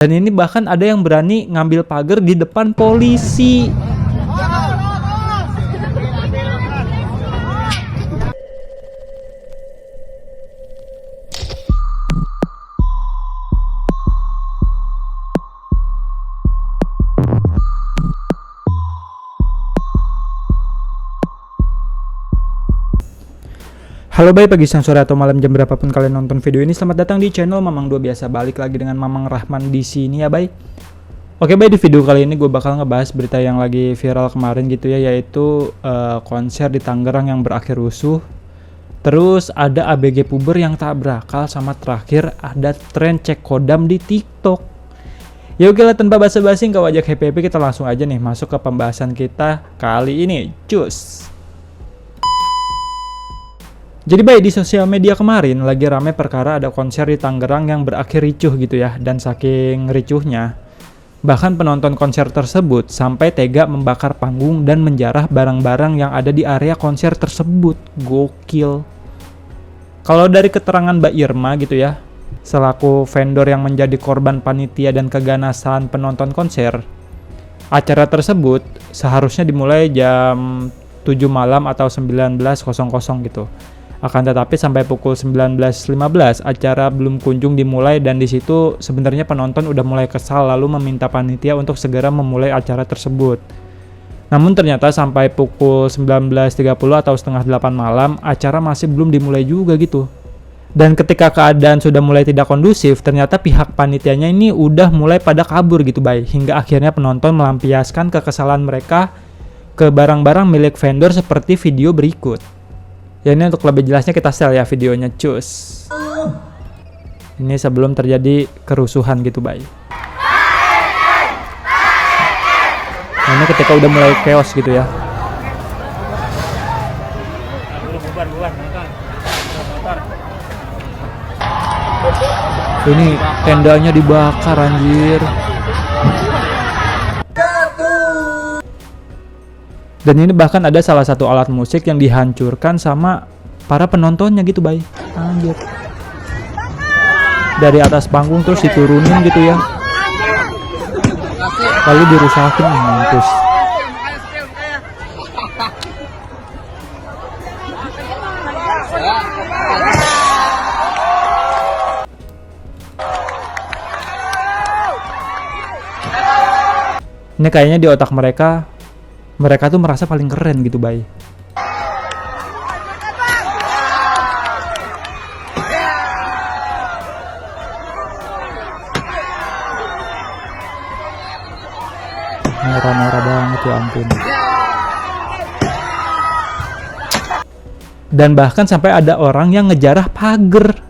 Dan ini bahkan ada yang berani ngambil pagar di depan polisi. Halo baik, pagi, siang, sore, atau malam, jam berapapun kalian nonton video ini, selamat datang di channel Mamang 2 Biasa. Balik lagi dengan Mamang Rahman di sini ya baik. Oke baik, di video kali ini gue bakal ngebahas berita yang lagi viral kemarin gitu ya, yaitu konser di Tangerang yang berakhir rusuh. Terus ada ABG puber yang tak berakal, sama terakhir ada tren cek kodam di TikTok. Ya oke lah, tanpa basa-basi nggak wajah happy, kita langsung aja nih masuk ke pembahasan kita kali ini. Cus. Jadi baik, di sosial media kemarin lagi rame perkara ada konser di Tangerang yang berakhir ricuh gitu ya. Dan saking ricuhnya, bahkan penonton konser tersebut sampai tega membakar panggung dan menjarah barang-barang yang ada di area konser tersebut. Gokil. Kalau dari keterangan Mbak Irma gitu ya, selaku vendor yang menjadi korban panitia dan keganasan penonton konser, acara tersebut seharusnya dimulai jam 7 malam atau 19.00 gitu. Akan tetapi sampai pukul 19.15 acara belum kunjung dimulai, dan di situ sebenarnya penonton udah mulai kesal lalu meminta panitia untuk segera memulai acara tersebut. Namun ternyata sampai pukul 19.30 atau setengah 8 malam acara masih belum dimulai juga gitu. Dan ketika keadaan sudah mulai tidak kondusif, ternyata pihak panitianya ini udah mulai pada kabur gitu baik, hingga akhirnya penonton melampiaskan kekesalan mereka ke barang-barang milik vendor seperti video berikut. Ya ini untuk lebih jelasnya kita setel ya videonya, cus. Ini sebelum terjadi kerusuhan gitu bay. Nah, ini ketika udah mulai chaos gitu ya. Ini tendanya dibakar anjir. Dan ini bahkan ada salah satu alat musik yang dihancurkan sama para penontonnya gitu bay. Anjir. Dari atas panggung terus diturunin gitu ya. Lalu dirusakin, mampus. Ini kayaknya di otak mereka tuh merasa paling keren gitu bay. Norak-norak banget ya ampun. Dan bahkan sampai ada orang yang ngejarah pagar.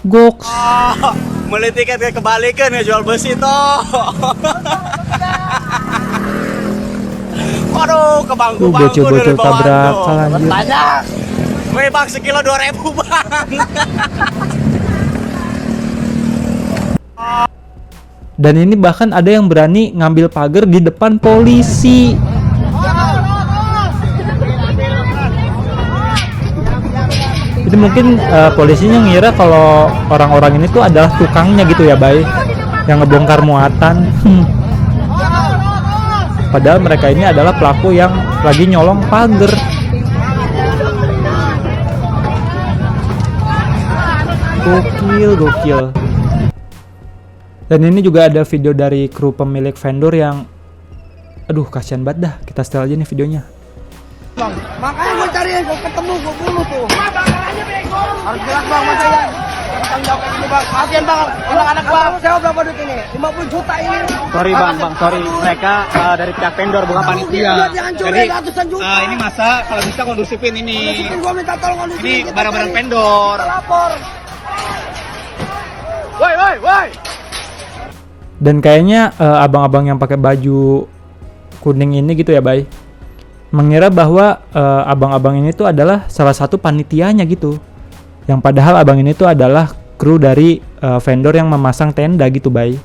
Goks. Oh, beli tiket kebalikan ya, jual besi toh. Waduh, ke bangku-bangku bocil-bocil tabrakan anjir. Banyak. Weh bang, sekilo 2.000 bang. Dan ini bahkan ada yang berani ngambil pagar di depan polisi. Jadi mungkin polisinya ngira kalau orang-orang ini tuh adalah tukangnya gitu ya bay, yang ngebongkar muatan. Padahal mereka ini adalah pelaku yang lagi nyolong pagar. Gokil. Dan ini juga ada video dari kru pemilik vendor yang, aduh kasihan banget dah. Kita setel aja nih videonya. Bang, makanya gue cariin, gue ketemu, gue bunuh tuh. Harus jelas bang, masa ya? Tanggung jawab ini bang, maafin bang, anak-anak bang. Sewa berapa duit ini? 50 juta ini. Sorry bang, sorry. Mereka dari pihak vendor bukan panitia. Jadi ini masa kalau bisa kondusifin ini. Gue minta tolong kondusifin. Ini barang-barang vendor. Lapor. Woi. Dan kayaknya abang-abang yang pakai baju kuning ini gitu ya bay, mengira bahwa abang-abang ini tuh adalah salah satu panitianya gitu. Yang padahal abang ini tuh adalah kru dari vendor yang memasang tenda gitu bay.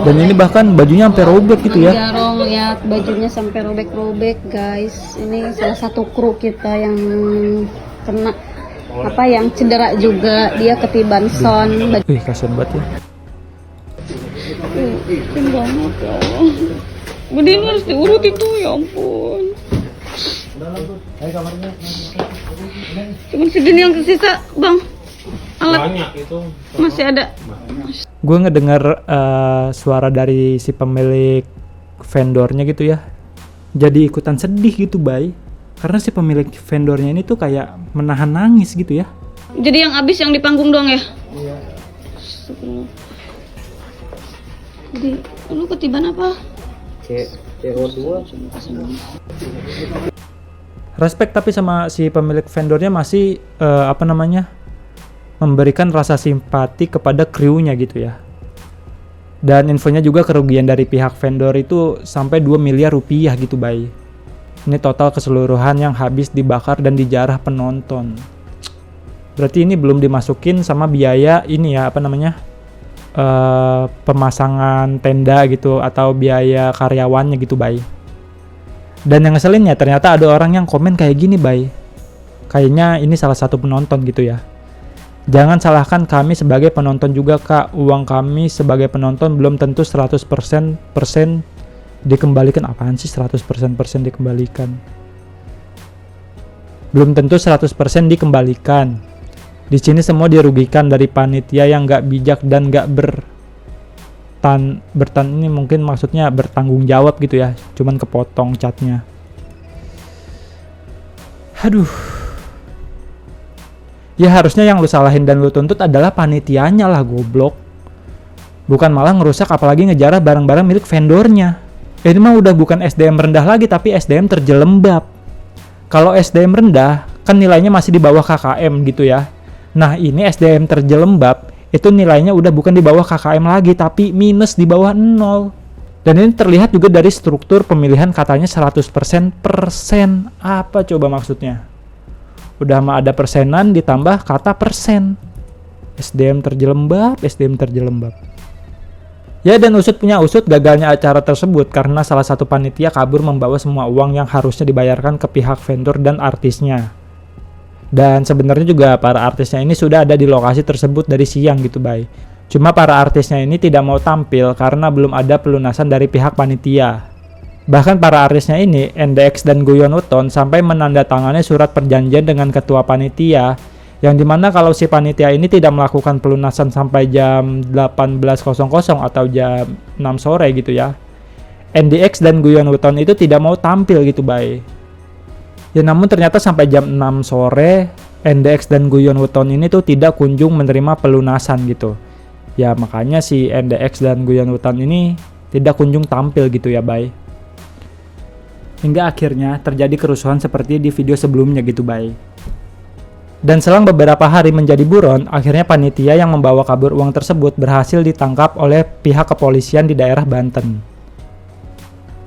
Dan ini bahkan bajunya sampai robek gitu ya. Jarong lihat bajunya sampai robek-robek guys. Ini salah satu kru kita yang kena yang cedera juga, dia ketiban son. Wih kasian banget ya. Kasian banget ya Allah. Budi ini harus diurut itu, ya ampun. Cuman segini yang tersisa, Bang. Alat banyak itu. Masih ada. Gue ngedengar suara dari si pemilik vendornya gitu ya. Jadi ikutan sedih gitu, Bay. Karena si pemilik vendornya ini tuh kayak menahan nangis gitu ya. Jadi yang abis yang di panggung doang ya? Iya. Jadi, lu ketiban apa? CO2. Respect tapi sama si pemilik vendornya masih memberikan rasa simpati kepada krunya gitu ya. Dan infonya juga kerugian dari pihak vendor itu sampai 2 miliar rupiah gitu, Bay. Ini total keseluruhan yang habis dibakar dan dijarah penonton. Berarti ini belum dimasukin sama biaya ini ya, pemasangan tenda gitu atau biaya karyawannya gitu, Bay. Dan yang ngeselinnya ternyata ada orang yang komen kayak gini, Bay. Kayaknya ini salah satu penonton gitu ya. Jangan salahkan kami sebagai penonton juga, Kak. Uang kami sebagai penonton belum tentu 100% dikembalikan. Apaan sih 100% dikembalikan? Belum tentu 100% dikembalikan. Di sini semua dirugikan dari panitia yang nggak bijak dan nggak ini mungkin maksudnya bertanggung jawab gitu ya. Cuman kepotong catnya. Aduh. Ya harusnya yang lu salahin dan lu tuntut adalah panitianya lah, goblok. Bukan malah ngerusak apalagi ngejarah barang-barang milik vendornya. Ini mah udah bukan SDM rendah lagi tapi SDM terjelembab. Kalau SDM rendah kan nilainya masih di bawah KKM gitu ya. Nah ini SDM terjelembab itu nilainya udah bukan di bawah KKM lagi tapi minus di bawah 0. Dan ini terlihat juga dari struktur pemilihan katanya 100% persen. Apa coba maksudnya? Udah mah ada persenan ditambah kata persen. SDM terjelembab. Ya dan usut punya usut gagalnya acara tersebut karena salah satu panitia kabur membawa semua uang yang harusnya dibayarkan ke pihak vendor dan artisnya. Dan sebenarnya juga para artisnya ini sudah ada di lokasi tersebut dari siang gitu, Bay. Cuma para artisnya ini tidak mau tampil karena belum ada pelunasan dari pihak panitia. Bahkan para artisnya ini, NDX dan Guyon Weton sampai menandatangani surat perjanjian dengan ketua panitia yang dimana kalau si panitia ini tidak melakukan pelunasan sampai jam 18.00 atau jam 6 sore gitu ya, NDX dan Guyon Weton itu tidak mau tampil gitu, Bay. Ya namun ternyata sampai jam 6 sore NDX dan Guyon Weton ini tuh tidak kunjung menerima pelunasan gitu. Ya makanya si NDX dan Guyon Weton ini tidak kunjung tampil gitu ya, Bay. Hingga akhirnya terjadi kerusuhan seperti di video sebelumnya gitu, Bay. Dan selang beberapa hari menjadi buron, akhirnya panitia yang membawa kabur uang tersebut berhasil ditangkap oleh pihak kepolisian di daerah Banten.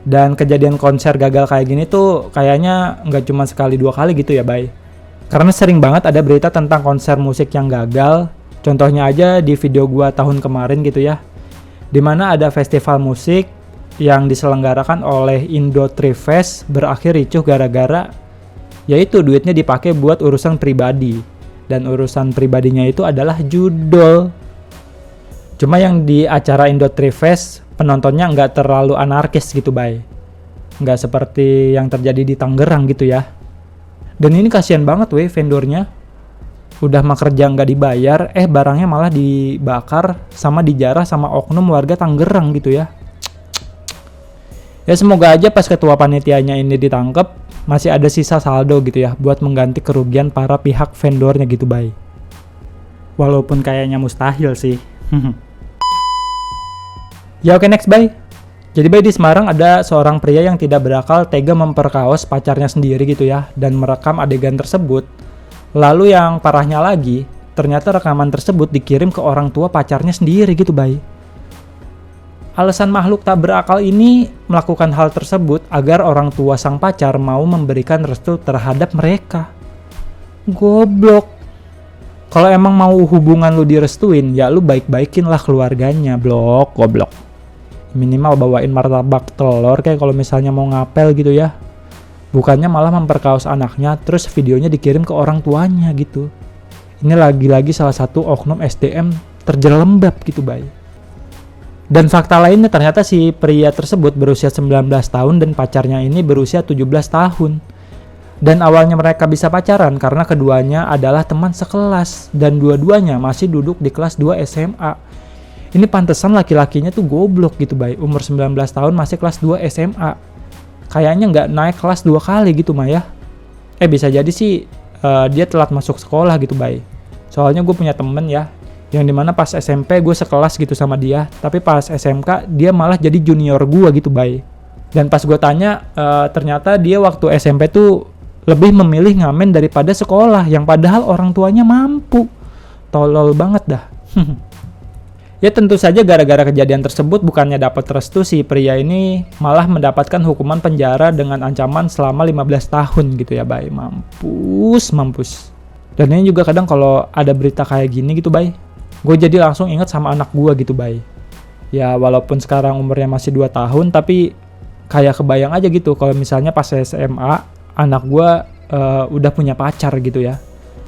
Dan kejadian konser gagal kayak gini tuh kayaknya nggak cuma sekali dua kali gitu ya, Bay. Karena sering banget ada berita tentang konser musik yang gagal. Contohnya aja di video gua tahun kemarin gitu ya, dimana ada festival musik yang diselenggarakan oleh Indo Trifest berakhir ricuh gara-gara yaitu duitnya dipakai buat urusan pribadi, dan urusan pribadinya itu adalah judol. Cuma yang di acara Indo Trifest penontonnya nggak terlalu anarkis gitu, Bay. Nggak seperti yang terjadi di Tangerang gitu ya. Dan ini kasihan banget weh vendornya. Udah mah kerja nggak dibayar, barangnya malah dibakar sama dijarah sama oknum warga Tangerang gitu ya. Ya semoga aja pas ketua panitianya ini ditangkap masih ada sisa saldo gitu ya buat mengganti kerugian para pihak vendornya gitu, Bay. Walaupun kayaknya mustahil sih. Ya oke, next, Bay. Jadi, Bay, di Semarang ada seorang pria yang tidak berakal tega memperkaos pacarnya sendiri gitu ya dan merekam adegan tersebut. Lalu yang parahnya lagi, ternyata rekaman tersebut dikirim ke orang tua pacarnya sendiri gitu, Bay. Alasan makhluk tak berakal ini melakukan hal tersebut agar orang tua sang pacar mau memberikan restu terhadap mereka. Goblok. Kalau emang mau hubungan lu direstuin, ya lu baik-baikin lah keluarganya, blok, goblok. Minimal bawain martabak telur kayak kalau misalnya mau ngapel gitu ya. Bukannya malah memperkaos anaknya, terus videonya dikirim ke orang tuanya gitu. Ini lagi-lagi salah satu oknum SDM terjelembab gitu, Bay. Dan fakta lainnya ternyata si pria tersebut berusia 19 tahun dan pacarnya ini berusia 17 tahun. Dan awalnya mereka bisa pacaran karena keduanya adalah teman sekelas dan dua-duanya masih duduk di kelas 2 SMA. Ini pantesan laki-lakinya tuh goblok gitu, bay. Umur 19 tahun masih kelas 2 SMA. Kayaknya nggak naik kelas 2 kali gitu, Maya. Bisa jadi sih dia telat masuk sekolah gitu, bay. Soalnya gue punya temen ya, yang dimana pas SMP gue sekelas gitu sama dia, tapi pas SMK dia malah jadi junior gue gitu, bay. Dan pas gue tanya, ternyata dia waktu SMP tuh lebih memilih ngamen daripada sekolah, yang padahal orang tuanya mampu. Tolol banget dah. Ya tentu saja gara-gara kejadian tersebut bukannya dapat restu, si pria ini malah mendapatkan hukuman penjara dengan ancaman selama 15 tahun gitu ya, bay. Mampus. Dan ini juga kadang kalau ada berita kayak gini gitu, bay, gue jadi langsung inget sama anak gue gitu, bay. Ya walaupun sekarang umurnya masih 2 tahun, tapi kayak kebayang aja gitu kalau misalnya pas SMA anak gue udah punya pacar gitu ya.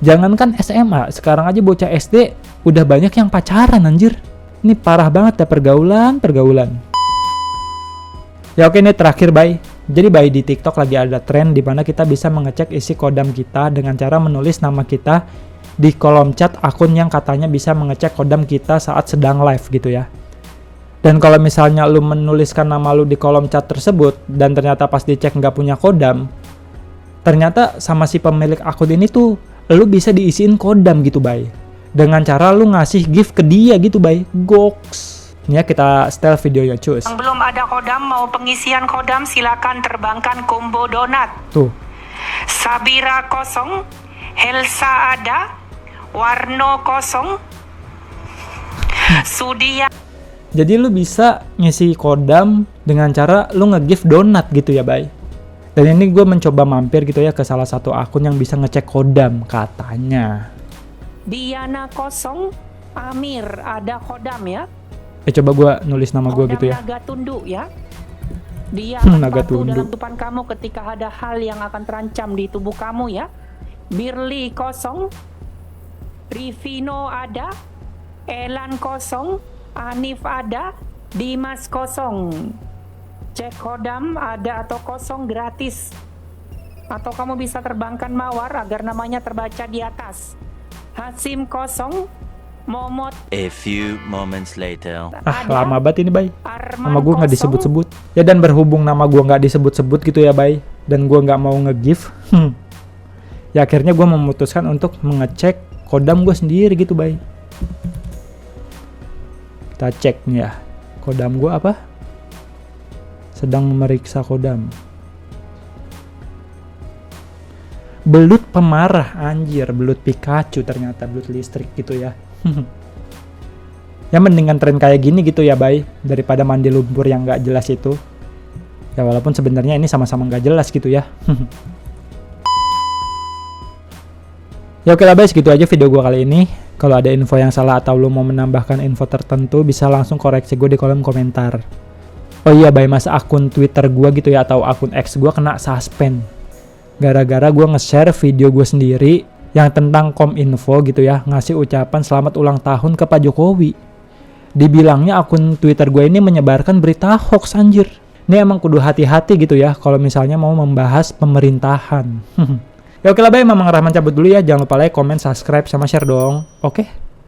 Jangankan SMA, sekarang aja bocah SD udah banyak yang pacaran, anjir. Ini parah banget ya pergaulan. Ya oke, ini terakhir, bay. Jadi bay, di TikTok lagi ada tren di mana kita bisa mengecek isi kodam kita dengan cara menulis nama kita di kolom chat akun yang katanya bisa mengecek kodam kita saat sedang live gitu ya. Dan kalau misalnya lu menuliskan nama lu di kolom chat tersebut dan ternyata pas dicek nggak punya kodam, ternyata sama si pemilik akun ini tuh lu bisa diisiin kodam gitu, bay. Dengan cara lu ngasih gift ke dia gitu, bay. Goks. Ini ya, kita setel videonya, cus. Yang belum ada kodam mau pengisian kodam silakan terbangkan combo donat. Tuh. Sabira kosong, Helsa ada, Warno kosong, Sudia. Jadi lu bisa ngisi kodam dengan cara lu nge-gift donat gitu ya, bay. Dan ini gue mencoba mampir gitu ya ke salah satu akun yang bisa ngecek kodam katanya. Diana kosong, Amir ada kodam ya. Coba gue nulis nama gue gitu ya. Naga tunduk ya. Dia akan Naga patuh tunduk. dalam kehidupan kamu ketika ada hal yang akan terancam di tubuh kamu ya. Birli kosong, Rivino ada, Elan kosong, Anif ada, Dimas kosong. Cek kodam ada atau kosong gratis. Atau kamu bisa terbangkan mawar agar namanya terbaca di atas. Hasim kosong, Momot. A few moments later. Lama banget ini, bay. Arman Nama gue nggak kosong. disebut-sebut. Ya dan berhubung nama gue nggak disebut-sebut gitu ya, bay. Dan gue nggak mau nge-gift. Ya akhirnya gue memutuskan untuk mengecek kodam gue sendiri gitu, bay. Kita cek nih ya. Kodam gue apa? Sedang memeriksa kodam. Belut pemarah, anjir. Belut Pikachu ternyata, belut listrik gitu ya. Ya mendingan tren kayak gini gitu ya, bay, daripada mandi lumpur yang gak jelas itu. Ya walaupun sebenarnya ini sama-sama gak jelas gitu ya. Ya oke lah, bay, segitu aja video gue kali ini. Kalau ada info yang salah atau lu mau menambahkan info tertentu, bisa langsung koreksi gue di kolom komentar. Oh iya, bay, masa akun Twitter gue gitu ya atau akun X gue kena suspend gara-gara gue nge-share video gue sendiri yang tentang Kominfo gitu ya, ngasih ucapan selamat ulang tahun ke Pak Jokowi. Dibilangnya akun Twitter gue ini menyebarkan berita hoax, anjir. Ini emang kudu hati-hati gitu ya kalau misalnya mau membahas pemerintahan. Ya oke lah, bay, Mamang Rahman cabut dulu ya. Jangan lupa like, comment, subscribe, sama share dong. Oke?